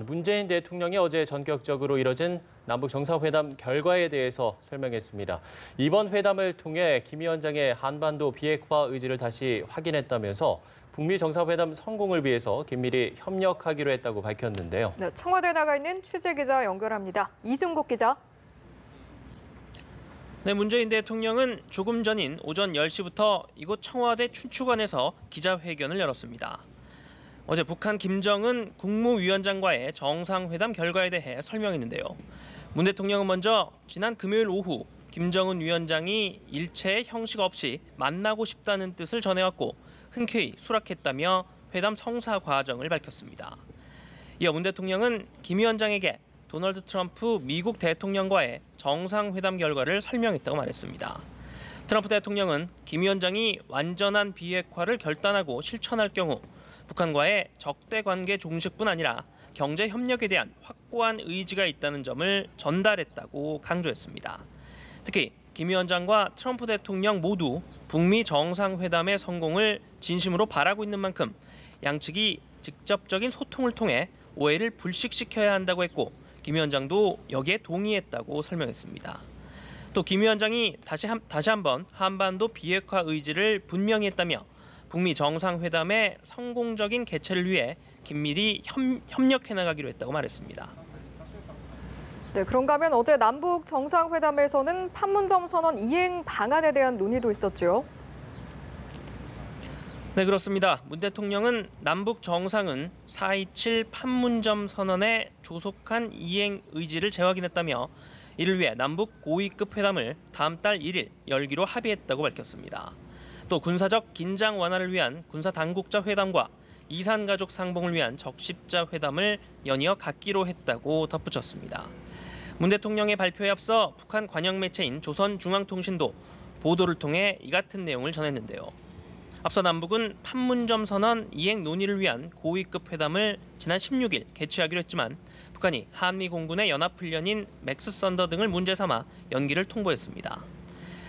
문재인 대통령이 어제 전격적으로 이뤄진 남북 정상회담 결과에 대해서 설명했습니다. 이번 회담을 통해 김 위원장의 한반도 비핵화 의지를 다시 확인했다면서 북미 정상회담 성공을 위해서 긴밀히 협력하기로 했다고 밝혔는데요. 네, 청와대에 나가 있는 취재기자 연결합니다. 이승국 기자. 네, 문재인 대통령은 조금 전인 오전 10시부터 이곳 청와대 춘추관에서 기자회견을 열었습니다. 어제 북한 김정은 국무위원장과의 정상회담 결과에 대해 설명했는데요. 문 대통령은 먼저 지난 금요일 오후 김정은 위원장이 일체의 형식 없이 만나고 싶다는 뜻을 전해왔고 흔쾌히 수락했다며 회담 성사 과정을 밝혔습니다. 이어 문 대통령은 김 위원장에게 도널드 트럼프 미국 대통령과의 정상회담 결과를 설명했다고 말했습니다. 트럼프 대통령은 김 위원장이 완전한 비핵화를 결단하고 실천할 경우 북한과의 적대 관계 종식뿐 아니라 경제 협력에 대한 확고한 의지가 있다는 점을 전달했다고 강조했습니다. 특히 김 위원장과 트럼프 대통령 모두 북미 정상회담의 성공을 진심으로 바라고 있는 만큼 양측이 직접적인 소통을 통해 오해를 불식시켜야 한다고 했고 김 위원장도 여기에 동의했다고 설명했습니다. 또 김 위원장이 다시 한번 한반도 비핵화 의지를 분명히 했다며 북미 정상회담의 성공적인 개최를 위해 긴밀히 협력해 나가기로 했다고 말했습니다. 네, 그런가 하면 어제 남북 정상회담에서는 판문점 선언 이행 방안에 대한 논의도 있었죠. 네, 그렇습니다. 문 대통령은 남북 정상은 4.27 판문점 선언의 조속한 이행 의지를 재확인했다며 이를 위해 남북 고위급 회담을 다음 달 1일 열기로 합의했다고 밝혔습니다. 또 군사적 긴장 완화를 위한 군사 당국자 회담과 이산 가족 상봉을 위한 적십자 회담을 연이어 갖기로 했다고 덧붙였습니다. 문 대통령의 발표에 앞서 북한 관영 매체인 조선중앙통신도 보도를 통해 이 같은 내용을 전했는데요. 앞서 남북은 판문점 선언 이행 논의를 위한 고위급 회담을 지난 16일 개최하기로 했지만 북한이 한미 공군의 연합훈련인 맥스 썬더 등을 문제 삼아 연기를 통보했습니다.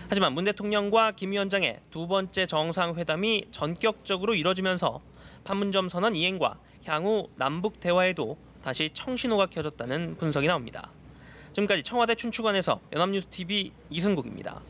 하지만 문 대통령과 김 위원장의 두 번째 정상회담이 전격적으로 이뤄지면서 판문점 선언 이행과 향후 남북 대화에도 다시 청신호가 켜졌다는 분석이 나옵니다. 지금까지 청와대 춘추관에서 연합뉴스TV 이승국입니다.